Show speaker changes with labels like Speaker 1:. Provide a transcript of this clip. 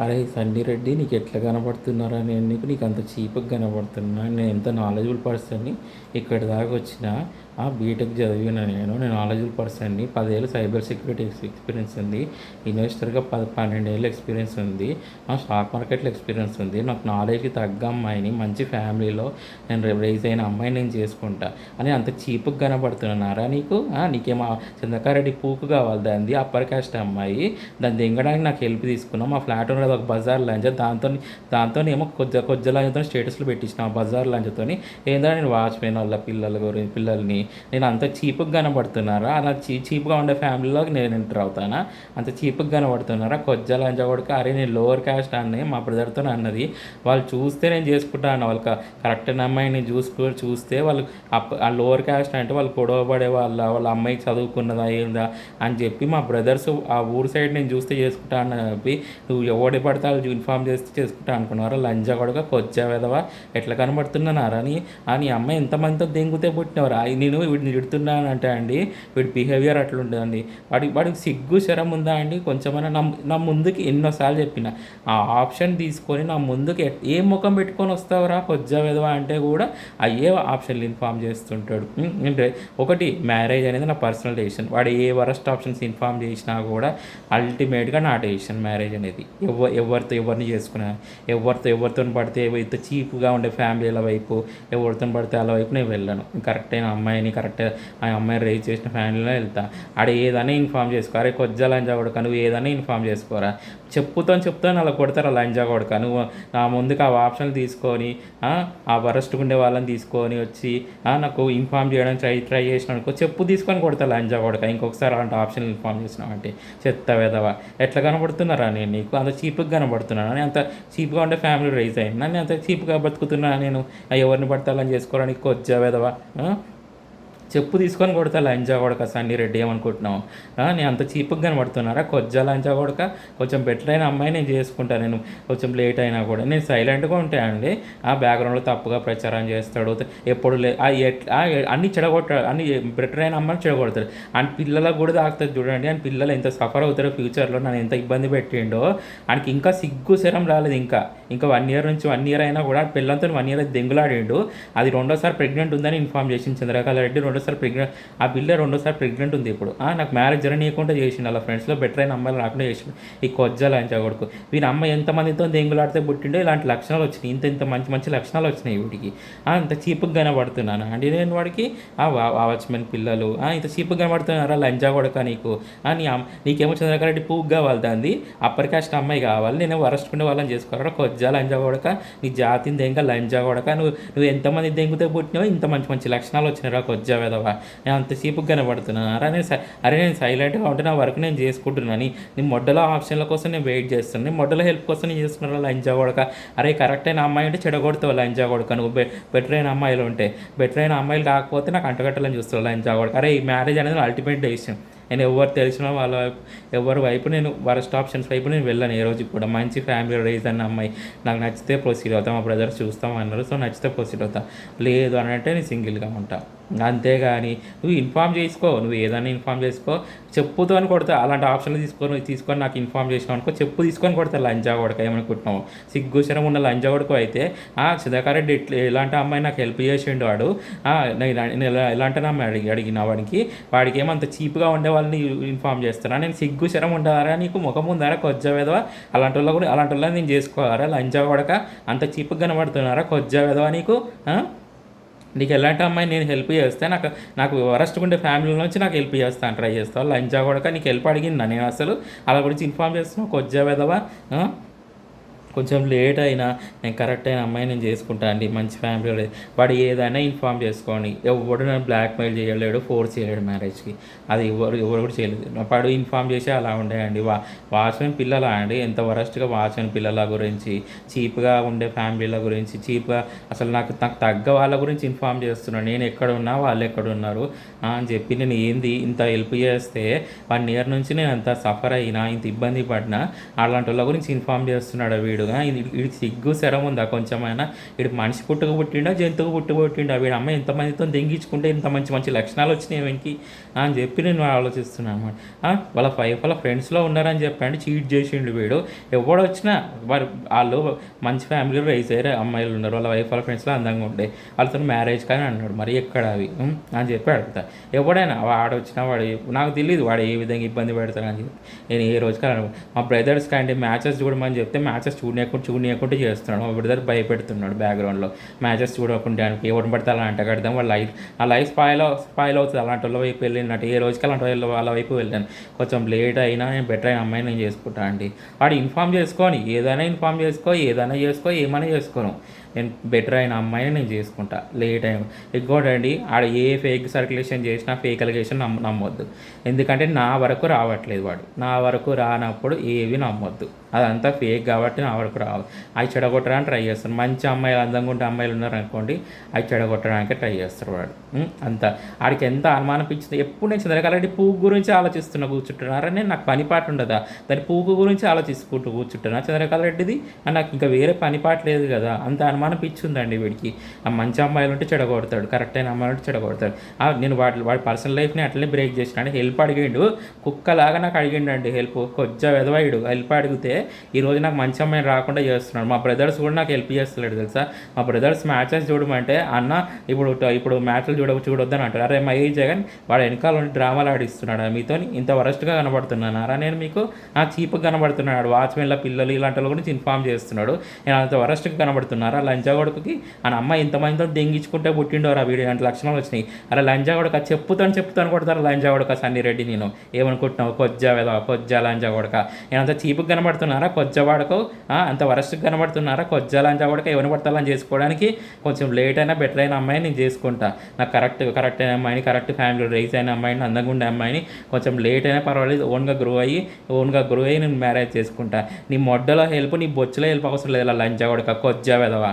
Speaker 1: అరే సన్నీ రెడ్డి, నీకు ఎట్లా కనబడుతున్నారా? నేను నీకు అంత చీప్గా కనబడుతున్నా? నేను ఎంత నాలెడ్జబుల్ పర్సన్ని. ఇక్కడి దాకా వచ్చిన బీటెక్ చదివిన నేను నాలెడ్జబుల్ పర్సన్ని. 10 ఏళ్ళు సైబర్ సెక్యూరిటీ ఎక్స్పీరియన్స్ ఉంది. ఇన్వెస్టర్గా 12 ఏళ్ళ ఎక్స్పీరియన్స్ ఉంది. స్టాక్ మార్కెట్లో ఎక్స్పీరియన్స్ ఉంది. నాకు నాలెడ్జ్కి తగ్గ అమ్మాయిని, మంచి ఫ్యామిలీలో నేను రైజ్ అయిన అమ్మాయిని నేను చేసుకుంటా అని అంత చీప్గా కనబడుతున్నారా నీకు? నీకేమో చంద్రకారెడ్డి పూకు కావాలి, దాన్ని అప్పర్ కాస్ట్ అమ్మాయి. దాన్ని దింగడానికి నాకు హెల్ప్ తీసుకున్నాం. మా ఫ్లాట్ ఉన్నది ఒక బజార్ లంచ్, దాంతో ఏమో కొద్ది లంచ్తో స్టేటస్లో పెట్టించిన ఆ బజార్ లంచ్తో. ఏంటంటే నేను వాచ్మెన్ వాళ్ళ పిల్లల్ని నేను అంత చీప్గా కనబడుతున్నారా? అలా చీప్గా ఉండే ఫ్యామిలీలోకి నేను ఎంటర్ అవుతానా? అంత చీప్గా కనబడుతున్నారా? కొద్ది లంచ కొడుక. అరే నేను లోవర్ క్యాస్ట్ అన్నీ మా బ్రదర్తో అన్నది. వాళ్ళు చూస్తే నేను చేసుకుంటాను. వాళ్ళకి కరెక్ట్ అమ్మాయిని చూస్తే వాళ్ళు ఆ లోవర్ క్యాస్ట్ అంటే వాళ్ళు గొడవపడే వాళ్ళ అమ్మాయి చదువుకున్నదా ఏందా అని చెప్పి మా బ్రదర్స్ ఆ ఊరు సైడ్ నేను చూస్తే చేసుకుంటా అని చెప్పి నువ్వు ఎవడి పడితే వాళ్ళు ఇన్ఫామ్ చేస్తే చేసుకుంటా అనుకున్నారా? లంజా కొడుక కొచ్చా వెదవా, ఎట్లా కనబడుతున్నారా నీ అమ్మాయి ఎంతమందితో దెంగితే పుట్టినవరా? నేను వీడిని తిడుతున్నానంటే అండి, వీడి బిహేవియర్ అట్లుంటుందండి. వాడికి సిగ్గు శరం ఉందా అండి కొంచెమైనా? నా ముందుకి ఎన్నోసార్లు చెప్పిన ఆ ఆప్షన్ తీసుకొని నా ముందుకి ఏ ముఖం పెట్టుకొని వస్తావురా కొజ్జా వెదవా అంటే కూడా అయ్యే ఆప్షన్లు ఇన్ఫామ్ చేస్తుంటాడు. అంటే ఒకటి, మ్యారేజ్ అనేది నా పర్సనల్ డెసిషన్. వాడు ఏ వరస్ట్ ఆప్షన్స్ ఇన్ఫామ్ చేసినా కూడా అల్టిమేట్గా నా డెసిషన్ మ్యారేజ్ అనేది. ఎవరిని చేసుకున్నా, ఎవరితో పడితే ఇంత చీప్గా ఉండే ఫ్యామిలీల వైపు, ఎవరితో పడితే వాళ్ళ వైపు నేను వెళ్ళను. కరెక్ట్ అయిన అమ్మాయిని, కరెక్ట్ ఆ అమ్మాయిని రేజ్ చేసిన ఫ్యామిలీలో వెళ్తా. ఆడ ఏదైనా ఇన్ఫామ్ చేసుకో. అరే కొజ్జా లంజా కొడుక, నువ్వు ఏదైనా ఇన్ఫామ్ చేసుకోరా. చెప్పుతాను అలా కొడతారా లంజా కొడుక. నువ్వు నా ముందుకు ఆ ఆప్షన్లు తీసుకొని ఆ వరస్ట్గా ఉండే వాళ్ళని తీసుకొని వచ్చి నాకు ఇన్ఫామ్ చేయడానికి ట్రై చేసిన అనుకో, చెప్పు తీసుకొని కొడతా లంజా కొడుక. ఇంకొకసారి అలాంటి ఆప్షన్ ఇన్ఫామ్ చేసినావు అంటే చెత్త వెదవా. ఎట్లా కనబడుతున్నారా? నేను నీకు అంత చీప్గా కనబడుతున్నాను? నేను అంత చీప్గా ఉండే ఫ్యామిలీ రైజ్ అయినా నేను అంత చీప్గా బతుకుతున్నా? నేను ఎవరిని పడతాలని చేసుకోవడానికి కొజ్జా వెదవా. చెప్పు తీసుకొని కొడతా లంజా కొడక సన్నీ రెడ్డి, ఏమనుకుంటున్నావు? నేను అంత చీప్గా కనబడుతున్నారా? కొజ్జా లంజా కొడక. కొంచెం బెటర్ అయిన అమ్మాయి నేను చేసుకుంటాను. నేను కొంచెం లేట్ అయినా కూడా నేను సైలెంట్గా ఉంటాయండి. ఆ బ్యాక్గ్రౌండ్లో తప్పుగా ప్రచారం చేస్తాడు ఎప్పుడు అన్ని చెడగొట్టాడు. అన్ని బెటర్ అయిన అమ్మాయిని చెడగొడతాడు. అండ్ పిల్లలకు కూడా తాకుతుంది చూడండి. అండ్ పిల్లలు ఎంత సఫర్ అవుతారో ఫ్యూచర్లో, నన్ను ఎంత ఇబ్బంది పెట్టిండో. ఆయనకి ఇంకా సిగ్గు శరం రాలేదు. ఇంకా 1 year నుంచి 1 year అయినా కూడా పిల్లలతో 1 year దెంగులాడిండు. అది రెండోసారి ప్రెగ్నెంట్ ఉందని ఇన్ఫామ్ చేసింది చంద్రకళ రెడ్డి. రెండోసారి ప్రెగ్నెంట్, ఆ పిల్ల రెండోసారి ప్రెగ్నెంట్ ఉంది ఇప్పుడు. నాకు మ్యారేజ్ జరగనీయకుండా చేసిండు. అలా ఫ్రెండ్స్లో బెటర్ అయిన అమ్మాయిలు రాకుండా చేసిండు. ఈ కొజ్జాలు అంచా కొడుకు. వీని అమ్మాయి ఎంతమందితో దెంగులాడితే పుట్టిండో ఇలాంటి లక్షణాలు వచ్చినాయి. ఇంత మంచి మంచి లక్షణాలు వచ్చినాయి వీడికి. అంత చీప్గా కనబడుతున్నాను అండి నేను వాడికి. వాచ్మెన్ పిల్లలు ఇంత చీప్గా కనబడుతున్నారా లంజా కొడక నీకు? నీకేమో చంద్రకారెడ్డి పువ్వు కావాలి, దాన్ని అప్పర్ కాస్ట్ అమ్మాయి కావాలి, నేను వరస్ట్కుండే వాళ్ళని చేసుకోరా కొజ్జా లంజా కొడక. నీ జాతిని దెంగ లంజా కొడక. నువ్వు ఎంతమంది దెంగితే పుట్టినావో ఇంత మంచి మంచి లక్షణాలు వచ్చినారా కొజ్జా వెదవా. నేను అంతసేపు కనబడుతున్నాను. అరే నేను సైలెంట్గా ఉంటే నా వర్క్ నేను చేసుకుంటున్నాను. నీ మొడ్డలో ఆప్షన్ల కోసం నేను వెయిట్ చేస్తున్నాను. నీ మొడ్డలో హెల్ప్ కోసం నేను చేస్తున్నాను లంజా కొడక. అరే కరెక్ట్ అయిన అమ్మాయి ఉంటే చెడగొడతావు లంజా కొడక. నువ్వు బెటర్ అయిన అమ్మాయిలు ఉంటే, బెటర్ అయిన అమ్మాయిలు కాకపోతే నాకు అంటగట్టాలని చూస్తావు లంజా కొడక. అరే ఈ మ్యారేజ్ అనేది అల్టిమేట్ డెసిషన్. నేను ఎవరు తెలిసిన వాళ్ళ ఎవరి వైపు నేను వరస్ట్ ఆప్షన్స్ వైపు నేను వెళ్ళాను ఏ రోజు కూడా. మంచి ఫ్యామిలీ రైజ్ అన్న అమ్మాయి నాకు నచ్చితే ప్రొసీడ్ అవుతాం. మా బ్రదర్స్ చూస్తాం అన్నారు, సో నచ్చితే ప్రొసీడ్ అవుతా. లేదు అని అంటే నేను సింగిల్గా ఉంటా. అంతేగాని నువ్వు ఇన్ఫామ్ చేసుకో, నువ్వు ఏదైనా ఇన్ఫామ్ చేసుకో. చెప్పుతో అని కొడతా. అలాంటి ఆప్షన్లు తీసుకొని నాకు ఇన్ఫామ్ చేసినావు అనుకో, చెప్పు తీసుకొని కొడతా లంజా కొడక. ఏమనుకుంటున్నావు? సిగ్గుశరం ఉన్న లంజా కొడుకు అయితే సుధాకరెడ్డి ఎలాంటి అమ్మాయి నాకు హెల్ప్ చేసిండు వాడు. నేను ఎలాంటి అమ్మాయి అడిగిన వాడికి ఏమంత చీప్గా ఉండే వాళ్ళని ఇన్ఫామ్ చేస్తారా? నేను సిగ్గుశరం ఉండారా నీకు? ముఖం ఉందారా కొజ్జా వెదవా? అలాంటి వాళ్ళని నేను చేసుకోవాలా లంజా కొడక? అంత చీప్గా కనబడుతున్నారా కొజ్జా వెదవా నీకు? నీకు ఎలాంటి అమ్మాయి నేను హెల్ప్ చేస్తే నాకు వరస్ట్గా ఉండే ఫ్యామిలీ నుంచి నాకు హెల్ప్ చేస్తాను ట్రై చేస్తాను లంజా కొడక. నీకు హెల్ప్ అడిగిందా నేను అసలు? అలా గురించి ఇన్ఫామ్ చేస్తున్నావు కొజ్జా వెదవా. కొంచెం లేట్ అయినా నేను కరెక్ట్ అయిన అమ్మాయి నేను చేసుకుంటా అండి. మంచి ఫ్యామిలీ. వాడు ఏదైనా ఇన్ఫామ్ చేసుకోండి. ఎవడు నన్ను బ్లాక్మెయిల్ చేయలేడు, ఫోర్స్ చేయలేడు మ్యారేజ్కి. అది ఎవరు కూడా చేయలేదు. వాడు ఇన్ఫామ్ చేసి అలా ఉండేయండి. వాచ్మెన్ పిల్లల అండి, ఎంత వరస్ట్గా వాచ్మెన్ పిల్లల గురించి, చీప్గా ఉండే ఫ్యామిలీల గురించి, చీప్గా అసలు నాకు తగ్గ వాళ్ళ గురించి ఇన్ఫామ్ చేస్తున్నాను. నేను ఎక్కడున్నా వాళ్ళు ఎక్కడున్నారు అని చెప్పి నేను ఇంత హెల్ప్ చేస్తే 1 year నుంచి నేను అంత సఫర్ అయినా, ఇంత ఇబ్బంది పడినా అలాంటి వాళ్ళ గురించి ఇన్ఫామ్ చేస్తున్నాడు వీడు. వీడు వీడికి సిగ్గు శరం ఉందా కొంచెమైనా? వీడు మనిషి పుట్టుకు పుట్టిండా జంతువు పుట్టుకు పుట్టిండా? వీడి అమ్మాయి ఎంతమందితో దెంగించుకుంటే ఇంత మంచి మంచి లక్షణాలు వచ్చినాయి వీనికి అని చెప్పి నేను ఆలోచిస్తున్నాను అనమాట. వాళ్ళ వాళ్ళ ఫ్రెండ్స్లో ఉన్నారని చెప్పండి చీట్ చేసిండు వీడు. ఎవడు వచ్చినా వాళ్ళు మంచి ఫ్యామిలీలో రైజ్ అయ్యారు అమ్మాయిలు ఉన్నారు, వాళ్ళ వైఫ్ వాళ్ళ ఫ్రెండ్స్లో అందంగా ఉండే వాళ్ళతో మ్యారేజ్ కానీ అన్నాడు. మరి ఎక్కడ అవి అని చెప్పి అడుగుతా. ఎవడైనా వాడు వచ్చినా వాడు నాకు తెలియదు వాడు ఏ విధంగా ఇబ్బంది పెడతాడని చెప్పి నేను ఏ రోజు కానీ మా బ్రదర్స్ కంటే మ్యాచెస్ చూడమని చెప్తే మ్యాచెస్ చూడనీయకుండా చేస్తున్నాడు. మా బ్రదర్ భయపెడుతున్నాడు బ్యాక్గ్రౌండ్లో మ్యాచెస్ చూడకుండా ఎవరిని పడితే అలా అంట కడదాం వాళ్ళ లైఫ్ స్పాయిల్ అవుతుంది అలాంటి వాళ్ళ వైపు వెళ్ళినట్టు. ఏ రోజుకి అలాంటి వాళ్ళ వైపు వెళ్ళాను. కొంచెం లేట్ అయినా నేను బెటర్ అయిన అమ్మాయిని నేను చేసుకుంటా అండి. వాడు ఇన్ఫామ్ చేసుకొని ఏదైనా ఇన్ఫామ్ చేసుకో ఏమైనా చేసుకోను. నేను బెటర్ అయిన అమ్మాయిని నేను చేసుకుంటా లేట్ అయిన. ఇంకోటండి ఆడ ఏ ఫేక్ సర్క్యులేషన్ చేసినా ఫేక్ అలిగేషన్ నమ్మొద్దు. ఎందుకంటే నా వరకు రావట్లేదు వాడు. నా వరకు రానప్పుడు ఏవి నమ్మొద్దు. అదంతా ఫేక్ కాబట్టి నా వరకు రావు. అవి చెడగొట్టడానికి ట్రై చేస్తాను. మంచి అమ్మాయిలు అందంగా ఉంటే అమ్మాయిలు ఉన్నారనుకోండి అవి చెడగొట్టడానికి ట్రై చేస్తారు వాడు. అంత ఆడికి ఎంత అనుమానిపించింది. ఎప్పుడు నేను చంద్రకళారెడ్డి పువ్వు గురించి ఆలోచిస్తున్నా కూర్చుంటున్నారని నాకు పని పాట ఉండదా? దాని పువ్వు గురించి ఆలోచించుకుంటూ కూర్చుంటున్నా చంద్రకళారెడ్డిది అని నాకు ఇంకా వేరే పని పాట లేదు కదా. అంత అనుమానం పిచ్చిందండి వీడికి. ఆ మంచి అమ్మాయిలు ఉంటే చెడగొడతాడు, కరెక్ట్ అయిన అమ్మాయిలు ఉంటే చెడగొడతాడు. నేను వాడి పర్సనల్ లైఫ్ని అట్లనే బ్రేక్ చేసినాడు. హెల్ప్ అడిగిండు, కుక్కలాగా నాకు అడిగిండండి హెల్ప్. కొంచెం వెదవాయుడు హెల్ప్ అడిగితే ఈరోజు నాకు మంచి అమ్మాయిని రాకుండా చేస్తున్నాడు. మా బ్రదర్స్ కూడా నాకు హెల్ప్ చేస్తలేడు తెలుసా. మా బ్రదర్స్ మ్యాచెస్ చూడమంటే అన్న ఇప్పుడు మ్యాచ్లు చూడొద్దని అంటారు. అరే మై జగన్ వాడు వెనకాల డ్రామాలు ఆడిస్తున్నాడు మీతో. ఇంత వరస్ట్గా కనబడుతున్నారా నేను మీకు? చీప్గా కనబడుతున్నాడు. వాచ్మెన్ల పిల్లలు ఇలాంటి వాళ్ళ గురించి ఇన్ఫామ్ చేస్తున్నాడు. నేను అంత వరస్ట్గా కనబడుతున్నారా? లంజాగొడకుకి ఆ అమ్మాయి ఇంతమందితో దెంగించుకుంటే పుట్టిండోరా వీడు అంటే లక్షణాలు వచ్చినాయి. అలా లంజాగొడక చెప్పుతాను కొడతారు లంజాగొడక సన్నిరెడ్డి. నేను ఏమనుకుంటున్నావు? కొజ్జా లంజాగొడక. నేను అంత చీపుగా కనబడుతున్నారా కొజ్జవాడకు? అంత వరస్ట్గా కనబడుతున్నారా కొజ్జా లంజాగొడక? ఎవరిని పడతాలని చేసుకోవడానికి కొంచెం లేట్ అయినా బెటర్ అయిన అమ్మాయిని నేను చేసుకుంటా. నాకు కరెక్ట్ అయిన అమ్మాయిని, కరెక్ట్ ఫ్యామిలీ రైజ్ అయిన అమ్మాయిని, అందంగా ఉండే అమ్మాయిని కొంచెం లేట్ అయినా పర్వాలేదు ఓన్గా గ్రో అయ్యి నేను మ్యారేజ్ చేసుకుంటా. నీ మొడ్డలో హెల్ప్ నీ బొచ్చులో హెల్ప్ అవసరం లేదు లంజాగొడక కొజ్జా వెదవా.